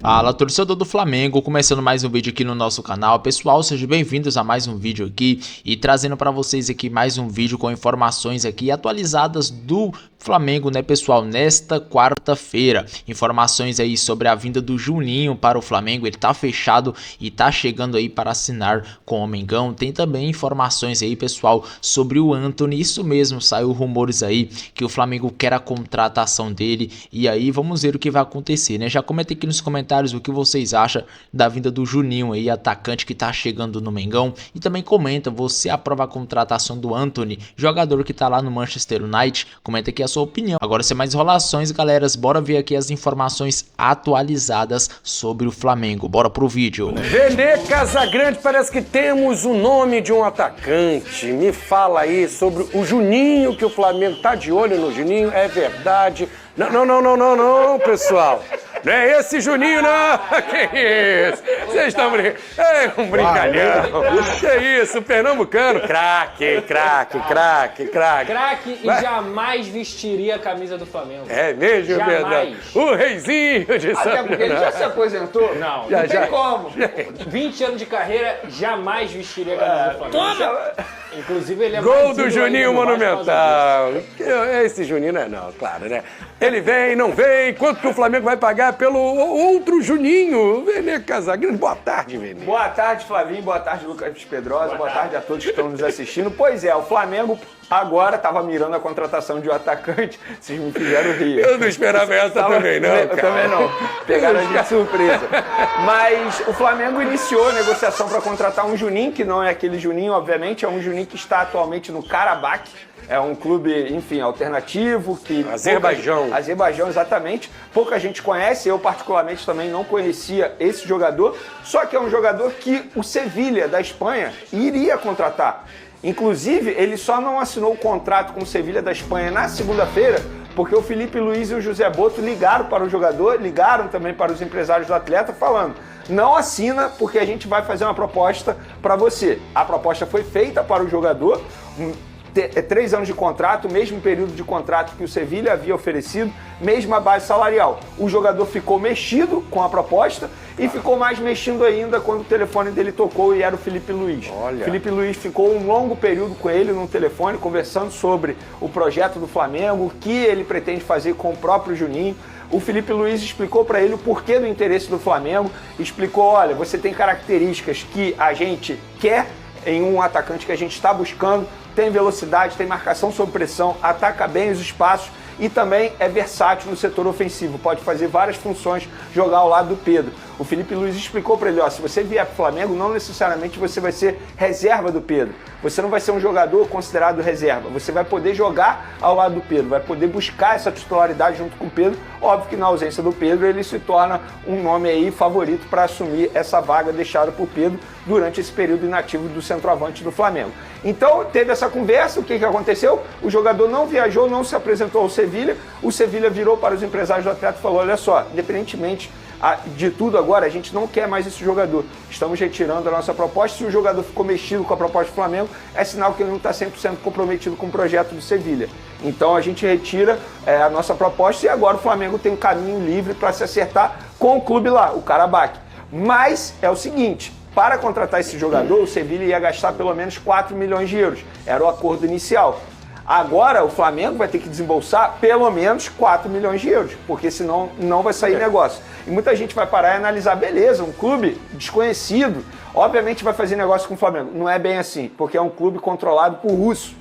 Fala, torcedor do Flamengo, começando mais um vídeo aqui no nosso canal. Pessoal, sejam bem-vindos a mais um vídeo aqui e trazendo para vocês aqui mais um vídeo com informações aqui atualizadas do Flamengo, né, pessoal, nesta quarta-feira. Informações aí sobre a vinda do Juninho para o Flamengo, ele tá fechado e tá chegando aí para assinar com o Mengão. Tem também informações aí, pessoal, sobre o Antony, isso mesmo, saiu rumores aí que o Flamengo quer a contratação dele e aí vamos ver o que vai acontecer, né? Já comenta aqui nos comentários o que vocês acham da vinda do Juninho aí, atacante que tá chegando no Mengão, e também comenta, você aprova a contratação do Antony, jogador que tá lá no Manchester United? Comenta aqui a sua opinião. Agora, sem mais enrolações, galera, bora ver aqui as informações atualizadas sobre o Flamengo. Bora pro vídeo. Vene Casagrande, parece que temos o nome de um atacante. Me fala aí sobre o Juninho, que o Flamengo tá de olho no Juninho, é verdade? Não, pessoal. Não é esse Juninho, não! Que isso? Vocês estão brincando? É um brincalhão. Que isso, pernambucano. Craque. Craque e jamais vestiria a camisa do Flamengo. É mesmo, jamais. verdade. O reizinho de São Até porque ele já se aposentou. Não tem como. 20 anos de carreira, jamais vestiria a camisa do Flamengo. Inclusive, ele é Gol mais do ídolo Juninho ainda no Vasco por causa Monumental. Esse Juninho não, claro, né? Ele vem, não vem. Quanto que o Flamengo vai pagar pelo outro Juninho? Vene Casagrande. Boa tarde, Vene. Boa tarde, Flavinho. Boa tarde, Lucas Pedrosa. Boa tarde a todos que estão nos assistindo. Pois é, o Flamengo agora estava mirando a contratação de um atacante. Vocês me fizeram rir. Eu não esperava essa também, não, Eu cara. também não. Pegaram de surpresa. Mas o Flamengo iniciou a negociação para contratar um Juninho, que não é aquele Juninho, obviamente. É um Juninho que está atualmente no Karabakh. É um clube, enfim, alternativo. Azerbaijão. Azerbaijão, exatamente. Pouca gente conhece, eu particularmente também não conhecia esse jogador. Só que é um jogador que o Sevilha, da Espanha, iria contratar. Inclusive, ele só não assinou o contrato com o Sevilha da Espanha na segunda-feira, porque o Felipe Luiz e o José Boto ligaram para o jogador, ligaram também para os empresários do atleta, falando: não assina porque a gente vai fazer uma proposta para você. A proposta foi feita para o jogador, 3 anos de contrato, mesmo período de contrato que o Sevilha havia oferecido, mesma base salarial. O jogador ficou mexido com a proposta e ficou mais mexido ainda quando o telefone dele tocou e era o Felipe Luiz. Olha. Felipe Luiz ficou um longo período com ele no telefone, conversando sobre o projeto do Flamengo, o que ele pretende fazer com o próprio Juninho. O Felipe Luiz explicou para ele o porquê do interesse do Flamengo, explicou: olha, você tem características que a gente quer em um atacante que a gente está buscando, tem velocidade, tem marcação sob pressão, ataca bem os espaços e também é versátil no setor ofensivo, pode fazer várias funções, jogar ao lado do Pedro. O Felipe Luiz explicou para ele: ó, se você vier para o Flamengo, não necessariamente você vai ser reserva do Pedro, você não vai ser um jogador considerado reserva, você vai poder jogar ao lado do Pedro, vai poder buscar essa titularidade junto com o Pedro. Óbvio que na ausência do Pedro ele se torna um nome aí favorito para assumir essa vaga deixada por Pedro durante esse período inativo do centroavante do Flamengo. Então teve essa conversa, o que aconteceu? O jogador não viajou, não se apresentou ao Sevilha, o Sevilha virou para os empresários do atleta e falou: olha só, independentemente de tudo agora, a gente não quer mais esse jogador, estamos retirando a nossa proposta. Se o jogador ficou mexido com a proposta do Flamengo, é sinal que ele não está 100% comprometido com o projeto do Sevilha. Então a gente retira a nossa proposta e agora o Flamengo tem um caminho livre para se acertar com o clube lá, o Karabakh. Mas é o seguinte: para contratar esse jogador, o Sevilha ia gastar pelo menos 4 milhões de euros, era o acordo inicial. Agora o Flamengo vai ter que desembolsar pelo menos 4 milhões de euros, porque senão não vai sair negócio. E muita gente vai parar e analisar: beleza, um clube desconhecido, obviamente vai fazer negócio com o Flamengo. Não é bem assim, porque é um clube controlado por russos.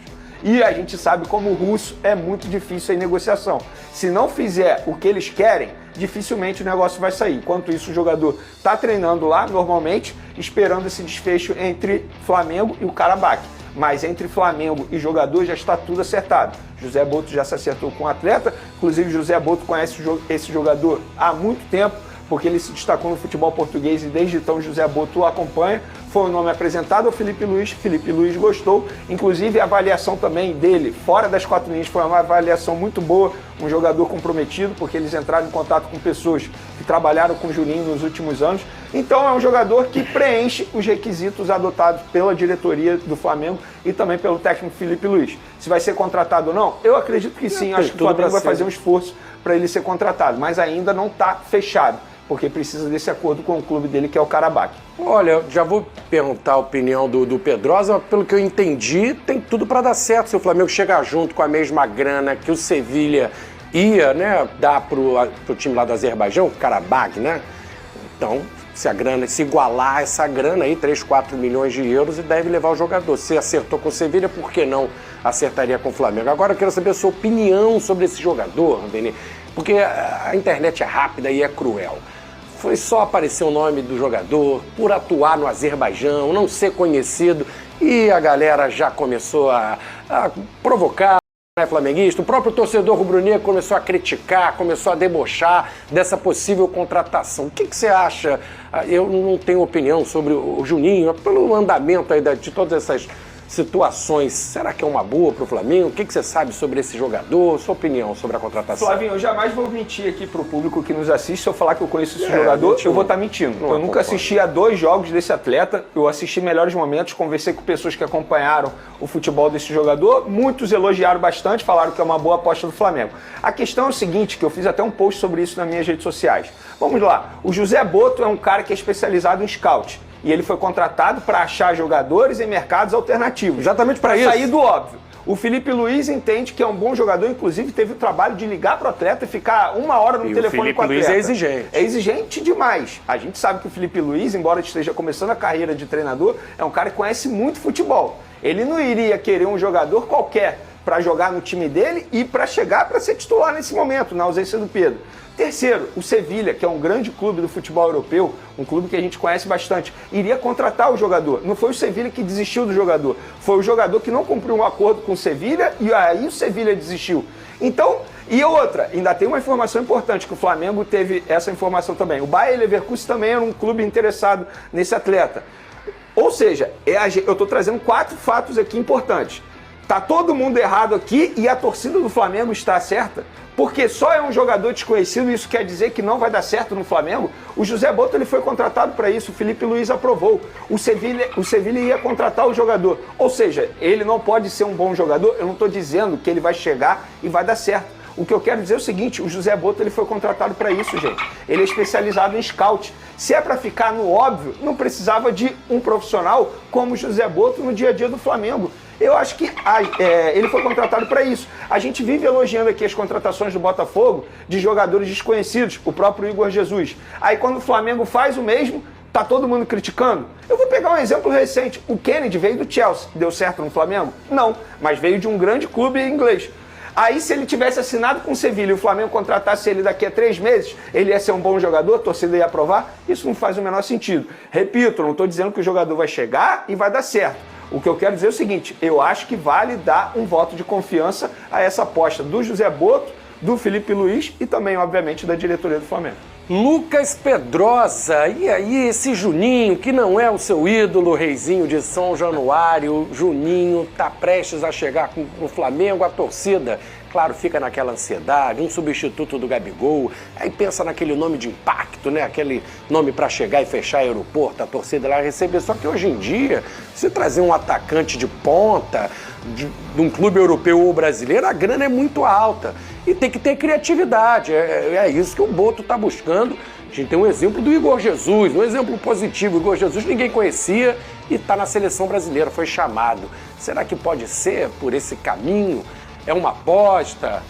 E a gente sabe como o russo é muito difícil em negociação. Se não fizer o que eles querem, dificilmente o negócio vai sair. Enquanto isso, o jogador está treinando lá, normalmente, esperando esse desfecho entre Flamengo e o Karabakh. Mas entre Flamengo e jogador já está tudo acertado. José Boto já se acertou com o atleta, inclusive José Boto conhece esse jogador há muito tempo, porque ele se destacou no futebol português e desde então José Boto o acompanha. Foi o nome apresentado ao Felipe Luiz gostou, inclusive a avaliação também dele, fora das 4 linhas, foi uma avaliação muito boa, um jogador comprometido, porque eles entraram em contato com pessoas que trabalharam com o Juninho nos últimos anos. Então é um jogador que preenche os requisitos adotados pela diretoria do Flamengo e também pelo técnico Felipe Luiz. Se vai ser contratado ou não, eu acredito que sim, acho que o Flamengo vai fazer um esforço para ele ser contratado, mas ainda não está fechado. porque precisa desse acordo com o clube dele, que é o Karabakh. Olha, já vou perguntar a opinião do Pedrosa, pelo que eu entendi, tem tudo para dar certo se o Flamengo chegar junto com a mesma grana que o Sevilha ia, né, dar pro time lá do Azerbaijão, o Karabakh, né? Então, se igualar essa grana aí, 3, 4 milhões de euros, e deve levar o jogador. Se acertou com o Sevilha, por que não acertaria com o Flamengo? Agora eu quero saber a sua opinião sobre esse jogador, Vini, porque a internet é rápida e é cruel. Foi só aparecer o nome do jogador, por atuar no Azerbaijão, não ser conhecido, e a galera já começou a provocar, né, flamenguista. O próprio torcedor rubro-negro começou a criticar, começou a debochar dessa possível contratação. O que você acha? Eu não tenho opinião sobre o Juninho, pelo andamento aí de todas essas situações. Será que é uma boa para o Flamengo? O que você sabe sobre esse jogador? Sua opinião sobre a contratação? Flavinho, eu jamais vou mentir aqui para o público que nos assiste. Se eu falar que eu conheço esse jogador, eu vou estar mentindo. Eu nunca assisti a 2 jogos desse atleta. Eu assisti melhores momentos, conversei com pessoas que acompanharam o futebol desse jogador. Muitos elogiaram bastante, falaram que é uma boa aposta do Flamengo. A questão é o seguinte, que eu fiz até um post sobre isso nas minhas redes sociais. Vamos lá. O José Boto é um cara que é especializado em scout. E ele foi contratado para achar jogadores em mercados alternativos. Exatamente para isso. Sair do óbvio. O Felipe Luiz entende que é um bom jogador, inclusive teve o trabalho de ligar para o atleta e ficar 1 hora no telefone com o atleta. O Felipe Luiz é exigente. É exigente demais. A gente sabe que o Felipe Luiz, embora esteja começando a carreira de treinador, é um cara que conhece muito futebol. Ele não iria querer um jogador qualquer para jogar no time dele e para chegar para ser titular nesse momento, na ausência do Pedro. Terceiro, o Sevilha, que é um grande clube do futebol europeu, um clube que a gente conhece bastante, iria contratar o jogador. Não foi o Sevilha que desistiu do jogador, foi o jogador que não cumpriu um acordo com o Sevilha e aí o Sevilha desistiu. Então, e outra, ainda tem uma informação importante, que o Flamengo teve essa informação também. O Bayer Leverkusen também era um clube interessado nesse atleta. Ou seja, eu estou trazendo 4 fatos aqui importantes. Tá todo mundo errado aqui e a torcida do Flamengo está certa, porque só é um jogador desconhecido, isso quer dizer que não vai dar certo no Flamengo. O José Boto ele foi contratado para isso, o Felipe Luiz aprovou. O Sevilha ia contratar o jogador. Ou seja, ele não pode ser um bom jogador, eu não estou dizendo que ele vai chegar e vai dar certo. O que eu quero dizer é o seguinte, o José Boto ele foi contratado para isso, gente. Ele é especializado em scout. Se é para ficar no óbvio, não precisava de um profissional como o José Boto no dia a dia do Flamengo. Eu acho que ele foi contratado para isso. A gente vive elogiando aqui as contratações do Botafogo de jogadores desconhecidos, o próprio Igor Jesus. Aí quando o Flamengo faz o mesmo, tá todo mundo criticando. Eu vou pegar um exemplo recente. O Kennedy veio do Chelsea. Deu certo no Flamengo? Não, mas veio de um grande clube inglês. Aí se ele tivesse assinado com o Sevilha e o Flamengo contratasse ele daqui a 3 meses, ele ia ser um bom jogador, a torcida ia aprovar? Isso não faz o menor sentido. Repito, não estou dizendo que o jogador vai chegar e vai dar certo. O que eu quero dizer é o seguinte, eu acho que vale dar um voto de confiança a essa aposta do José Boto, do Felipe Luiz e também, obviamente, da diretoria do Flamengo. Lucas Pedrosa, e aí esse Juninho, que não é o seu ídolo, reizinho de São Januário, Juninho tá prestes a chegar no Flamengo, a torcida, claro, fica naquela ansiedade, um substituto do Gabigol, aí pensa naquele nome de impacto, né, aquele nome para chegar e fechar aeroporto, a torcida lá receber, só que hoje em dia, se trazer um atacante de ponta, de um clube europeu ou brasileiro, a grana é muito alta. E tem que ter criatividade, é isso que o Boto está buscando. A gente tem um exemplo do Igor Jesus, um exemplo positivo. O Igor Jesus ninguém conhecia e está na seleção brasileira, foi chamado. Será que pode ser por esse caminho? É uma aposta?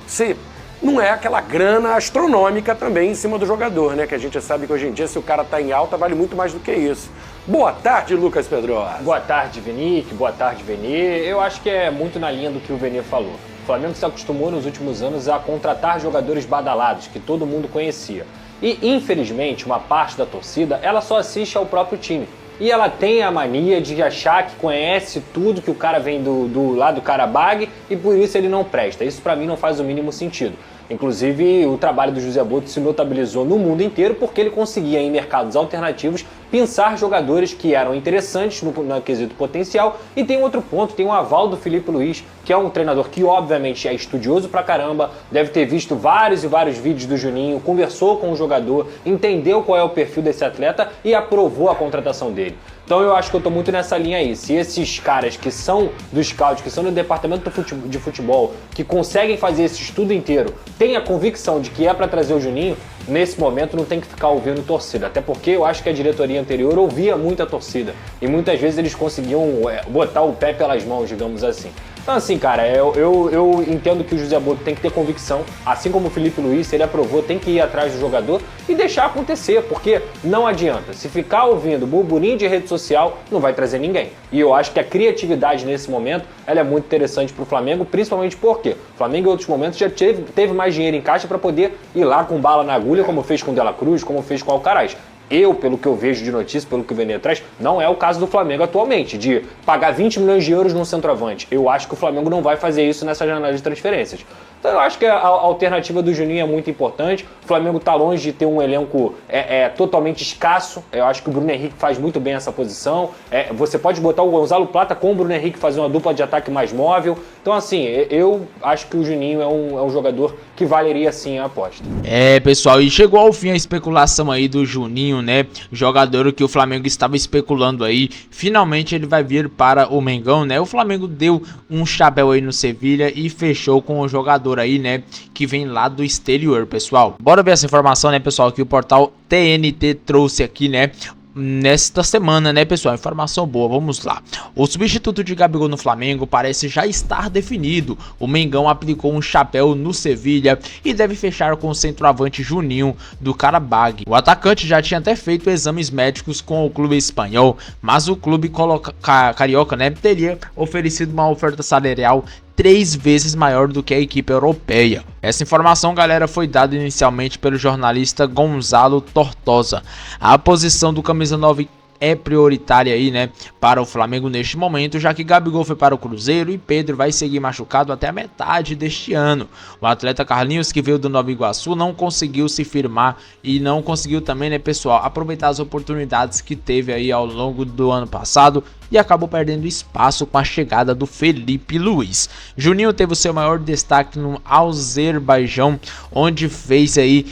Se não é aquela grana astronômica também em cima do jogador, né? Que a gente sabe que hoje em dia, se o cara está em alta, vale muito mais do que isso. Boa tarde, Lucas Pedrosa. Boa tarde, Vinique. Boa tarde, Veni. Eu acho que é muito na linha do que o Veni falou. O Flamengo se acostumou nos últimos anos a contratar jogadores badalados, que todo mundo conhecia. E, infelizmente, uma parte da torcida, ela só assiste ao próprio time. E ela tem a mania de achar que conhece tudo, que o cara vem lá do Karabakh e por isso ele não presta. Isso pra mim não faz o mínimo sentido. Inclusive, o trabalho do José Boto se notabilizou no mundo inteiro porque ele conseguia, em mercados alternativos, pensar jogadores que eram interessantes no quesito potencial. E tem outro ponto, tem o aval do Felipe Luiz, que é um treinador que obviamente é estudioso pra caramba, deve ter visto vários e vários vídeos do Juninho, conversou com o jogador, entendeu qual é o perfil desse atleta e aprovou a contratação dele. Então eu acho que eu tô muito nessa linha aí. Se esses caras que são do scout, que são do departamento de futebol, que conseguem fazer esse estudo inteiro, têm a convicção de que é para trazer o Juninho, nesse momento não tem que ficar ouvindo torcida, até porque eu acho que a diretoria anterior ouvia muita torcida e muitas vezes eles conseguiam botar o pé pelas mãos, digamos assim. Então assim, cara, eu entendo que o José Boto tem que ter convicção, assim como o Felipe Luiz, se ele aprovou, tem que ir atrás do jogador e deixar acontecer, porque não adianta. Se ficar ouvindo burburinho de rede social, não vai trazer ninguém. E eu acho que a criatividade nesse momento, ela é muito interessante pro Flamengo, principalmente porque o Flamengo em outros momentos já teve mais dinheiro em caixa para poder ir lá com bala na agulha, como fez com o De La Cruz, como fez com o Alcaraz. Pelo que eu vejo de notícia, pelo que o Vene traz, não é o caso do Flamengo atualmente, de pagar 20 milhões de euros num centroavante. Eu acho que o Flamengo não vai fazer isso nessa janela de transferências. Então eu acho que a alternativa do Juninho é muito importante. O Flamengo está longe de ter um elenco totalmente escasso. Eu acho que o Bruno Henrique faz muito bem essa posição. Você pode botar o Gonzalo Plata com o Bruno Henrique, fazer uma dupla de ataque mais móvel. Então assim, eu acho que o Juninho é um jogador que valeria sim a aposta. Pessoal, e chegou ao fim a especulação aí do Juninho, né? Jogador que o Flamengo estava especulando aí. Finalmente ele vai vir para o Mengão, né? O Flamengo deu um chapéu aí no Sevilha e fechou com o jogador aí, né, que vem lá do exterior, pessoal. Bora ver essa informação, né, pessoal, que o portal TNT trouxe aqui, né, nesta semana, né, pessoal? Informação boa, vamos lá. O substituto de Gabigol no Flamengo parece já estar definido. O Mengão aplicou um chapéu no Sevilha e deve fechar com o centroavante Juninho do Qarabag. O atacante já tinha até feito exames médicos com o clube espanhol, mas o clube carioca, né, teria oferecido uma oferta salarial 3 vezes maior do que a equipe europeia. Essa informação, galera, foi dada inicialmente pelo jornalista Gonzalo Tortosa. A posição do camisa 9 é prioritária aí, né, para o Flamengo neste momento, já que Gabigol foi para o Cruzeiro e Pedro vai seguir machucado até a metade deste ano. O atleta Carlinhos, que veio do Nova Iguaçu, não conseguiu se firmar e não conseguiu também, né, pessoal, aproveitar as oportunidades que teve aí ao longo do ano passado e acabou perdendo espaço com a chegada do Felipe Luiz. Juninho teve o seu maior destaque no Azerbaijão, onde fez aí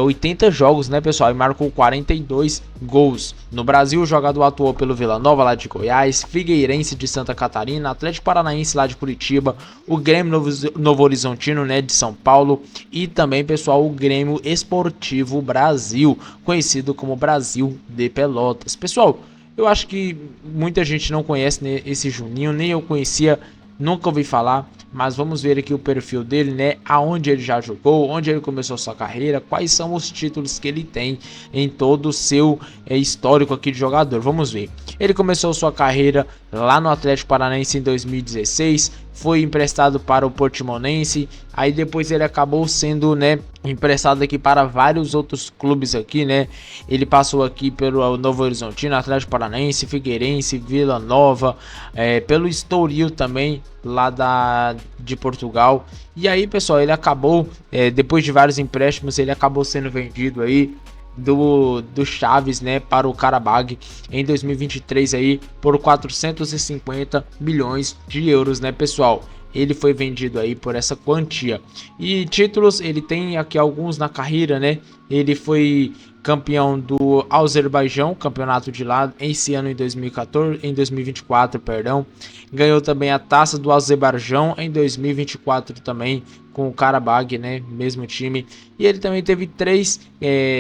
80 jogos, né, pessoal, e marcou 42 gols. No Brasil, o jogador atuou pelo Vila Nova lá de Goiás, Figueirense de Santa Catarina, Atlético Paranaense lá de Curitiba, o Grêmio Novo Horizontino, né, de São Paulo e também, pessoal, o Grêmio Esportivo Brasil, conhecido como Brasil de Pelotas. Pessoal, eu acho que muita gente não conhece, né, esse Juninho, nem eu conhecia, nunca ouvi falar, mas vamos ver aqui o perfil dele, né, aonde ele já jogou, onde ele começou sua carreira, quais são os títulos que ele tem em todo o seu histórico aqui de jogador. Vamos ver. Ele começou sua carreira lá no Atlético Paranaense em 2016, foi emprestado para o Portimonense, aí depois ele acabou sendo, né, emprestado aqui para vários outros clubes aqui, né. Ele passou aqui pelo Novo Horizontino, Atlético Paranaense, Figueirense, Vila Nova, pelo Estoril também, lá de Portugal. E aí, pessoal, ele acabou, depois de vários empréstimos, ele acabou sendo vendido aí do Chaves, né, para o Qarabag em 2023 aí por 450 milhões de euros, né, pessoal? Ele foi vendido aí por essa quantia. E títulos, ele tem aqui alguns na carreira, né? Ele foi campeão do Azerbaijão, campeonato de lá, esse ano em 2024, perdão. Ganhou também a Taça do Azerbaijão em 2024 também, com o Qarabag, né, mesmo time. E ele também teve 3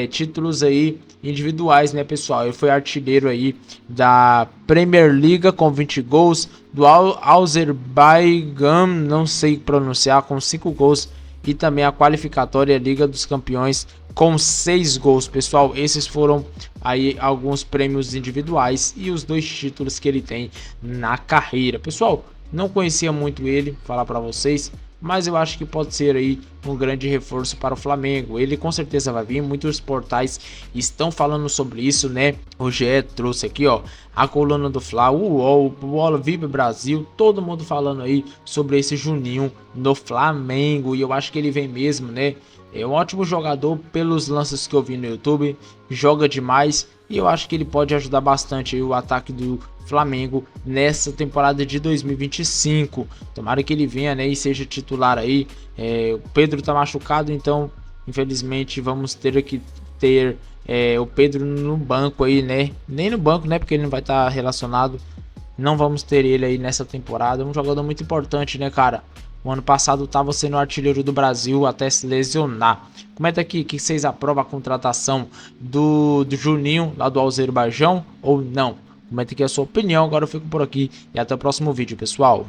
títulos aí individuais, né, pessoal? Ele foi artilheiro aí da Premier League com 20 gols, do Azerbaijão, não sei pronunciar, com 5 gols, e também a qualificatória Liga dos Campeões com 6 gols, pessoal. Esses foram aí alguns prêmios individuais e os 2 títulos que ele tem na carreira. Pessoal, não conhecia muito ele, falar para vocês, mas eu acho que pode ser aí um grande reforço para o Flamengo. Ele com certeza vai vir, muitos portais estão falando sobre isso, né? O GE trouxe aqui, ó, a coluna do Fla, o UOL, o Bola Vibe Brasil, todo mundo falando aí sobre esse Juninho no Flamengo, e eu acho que ele vem mesmo, né? É um ótimo jogador, pelos lances que eu vi no YouTube, joga demais, e eu acho que ele pode ajudar bastante aí o ataque do Flamengo nessa temporada de 2025. Tomara que ele venha, né, e seja titular aí. O Pedro tá machucado, então infelizmente vamos ter que ter o Pedro no banco aí, né? Nem no banco, né, porque ele não vai estar relacionado. Não vamos ter ele aí nessa temporada. É um jogador muito importante, né, cara? O ano passado estava sendo artilheiro do Brasil até se lesionar. Comenta aqui que vocês aprovam a contratação do Juninho lá do Azerbaijão ou não. Comenta aqui a sua opinião. Agora eu fico por aqui e até o próximo vídeo, pessoal.